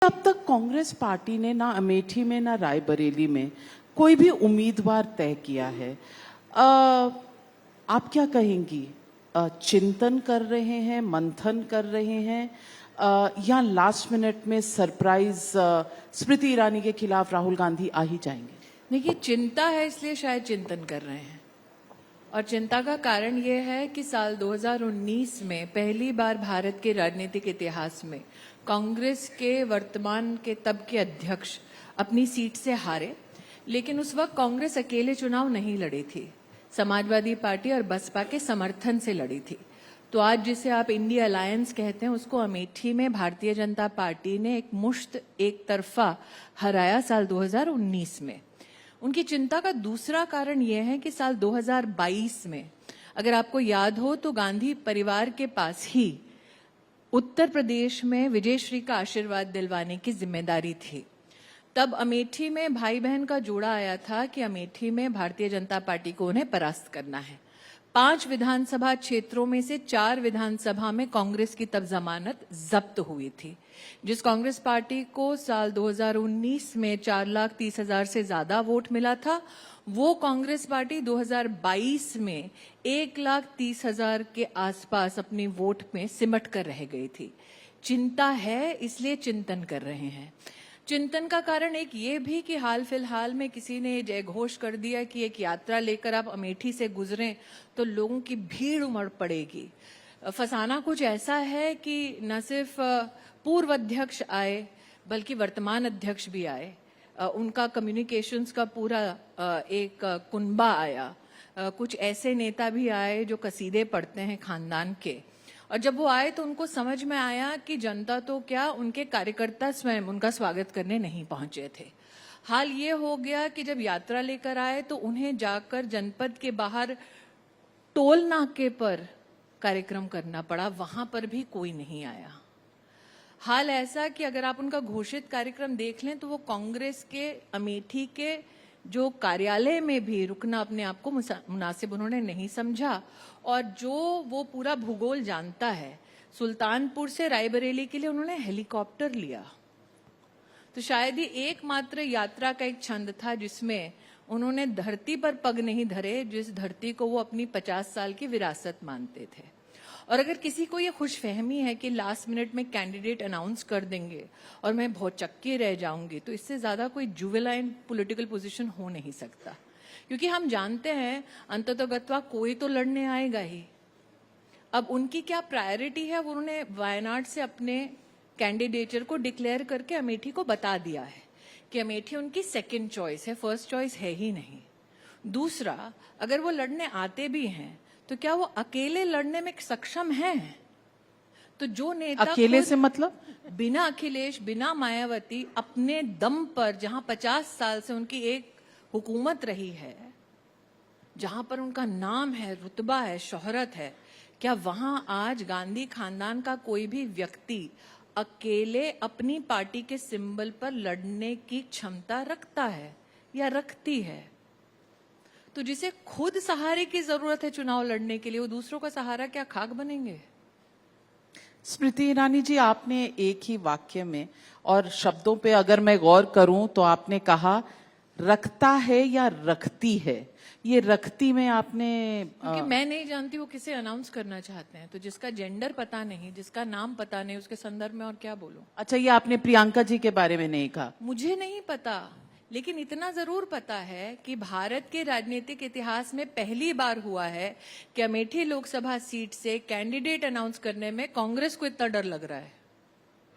अब तक कांग्रेस पार्टी ने ना अमेठी में ना रायबरेली में कोई भी उम्मीदवार तय किया है। आप क्या कहेंगी? चिंतन कर रहे हैं, मंथन कर रहे हैं, या लास्ट मिनट में सरप्राइज स्मृति ईरानी के खिलाफ राहुल गांधी आ ही जाएंगे? देखिए, चिंता है इसलिए शायद चिंतन कर रहे हैं। और चिंता का कारण यह है कि साल 2019 में पहली बार भारत के राजनीतिक इतिहास में कांग्रेस के वर्तमान के तब के अध्यक्ष अपनी सीट से हारे। लेकिन उस वक्त कांग्रेस अकेले चुनाव नहीं लड़ी थी, समाजवादी पार्टी और बसपा के समर्थन से लड़ी थी। तो आज जिसे आप इंडिया अलायंस कहते हैं, उसको अमेठी में भारतीय जनता पार्टी ने एक तरफा हराया साल 2019 में। उनकी चिंता का दूसरा कारण यह है कि साल 2022 में, अगर आपको याद हो, तो गांधी परिवार के पास ही उत्तर प्रदेश में विजयश्री का आशीर्वाद दिलवाने की जिम्मेदारी थी। तब अमेठी में भाई बहन का जोड़ा आया था कि अमेठी में भारतीय जनता पार्टी को उन्हें परास्त करना है। 5 विधानसभा क्षेत्रों में से 4 विधानसभा में कांग्रेस की तब जमानत जब्त हुई थी। जिस कांग्रेस पार्टी को साल 2019 में 4,30,000 से ज्यादा वोट मिला था, वो कांग्रेस पार्टी 2022 में 1,30,000 के आसपास अपनी वोट में सिमट कर रह गई थी। चिंता है, इसलिए चिंतन कर रहे हैं। चिंतन का कारण एक ये भी कि हाल फिलहाल में किसी ने जय घोष कर दिया कि एक यात्रा लेकर आप अमेठी से गुजरें तो लोगों की भीड़ उमड़ पड़ेगी। फसाना कुछ ऐसा है कि न सिर्फ पूर्व अध्यक्ष आए बल्कि वर्तमान अध्यक्ष भी आए। उनका कम्युनिकेशंस का पूरा एक कुनबा आया। कुछ ऐसे नेता भी आए जो कसीदे पढ़ते हैं खानदान के। और जब वो आए तो उनको समझ में आया कि जनता तो क्या, उनके कार्यकर्ता स्वयं उनका स्वागत करने नहीं पहुंचे थे। हाल ये हो गया कि जब यात्रा लेकर आए तो उन्हें जाकर जनपद के बाहर टोल नाके पर कार्यक्रम करना पड़ा, वहां पर भी कोई नहीं आया। हाल ऐसा कि अगर आप उनका घोषित कार्यक्रम देख लें तो वो कांग्रेस के अमेठी के जो कार्यालय में भी रुकना अपने आप को मुनासिब उन्होंने नहीं समझा। और जो वो पूरा भूगोल जानता है, सुल्तानपुर से रायबरेली के लिए उन्होंने हेलीकॉप्टर लिया। तो शायद ही एकमात्र यात्रा का एक छंद था जिसमें उन्होंने धरती पर पग नहीं धरे, जिस धरती को वो अपनी 50 साल की विरासत मानते थे। और अगर किसी को ये खुशफहमी है कि लास्ट मिनट में कैंडिडेट अनाउंस कर देंगे और मैं बहुत चक्की रह जाऊंगी, तो इससे ज्यादा कोई जुवेलाइन पॉलिटिकल पोजीशन हो नहीं सकता। क्योंकि हम जानते हैं अंततोगत्वा कोई तो लड़ने आएगा ही। अब उनकी क्या प्रायोरिटी है, वो उन्होंने वायनाड से अपने कैंडिडेचर को डिक्लेयर करके अमेठी को बता दिया है कि अमेठी उनकी सेकेंड चॉइस है, फर्स्ट चॉइस है ही नहीं। दूसरा, अगर वो लड़ने आते भी हैं तो क्या वो अकेले लड़ने में सक्षम हैं? तो जो नेता अकेले से मतलब बिना अखिलेश, बिना मायावती, अपने दम पर, जहां 50 साल से उनकी एक हुकूमत रही है, जहां पर उनका नाम है, रुतबा है, शोहरत है, क्या वहां आज गांधी खानदान का कोई भी व्यक्ति अकेले अपनी पार्टी के सिंबल पर लड़ने की क्षमता रखता है या रखती है? तो जिसे खुद सहारे की जरूरत है चुनाव लड़ने के लिए, वो दूसरों का सहारा क्या खाक बनेंगे? स्मृति ईरानी जी, आपने एक ही वाक्य में और शब्दों पे अगर मैं गौर करूं तो आपने कहा रखता है या रखती है। ये रखती में आपने, क्योंकि मैं नहीं जानती वो किसे अनाउंस करना चाहते हैं, तो जिसका जेंडर पता नहीं, जिसका नाम पता नहीं, उसके संदर्भ में और क्या बोलूं? अच्छा, ये आपने प्रियंका जी के बारे में नहीं कहा? मुझे नहीं पता, लेकिन इतना जरूर पता है कि भारत के राजनीतिक इतिहास में पहली बार हुआ है कि अमेठी लोकसभा सीट से कैंडिडेट अनाउंस करने में कांग्रेस को इतना डर लग रहा है।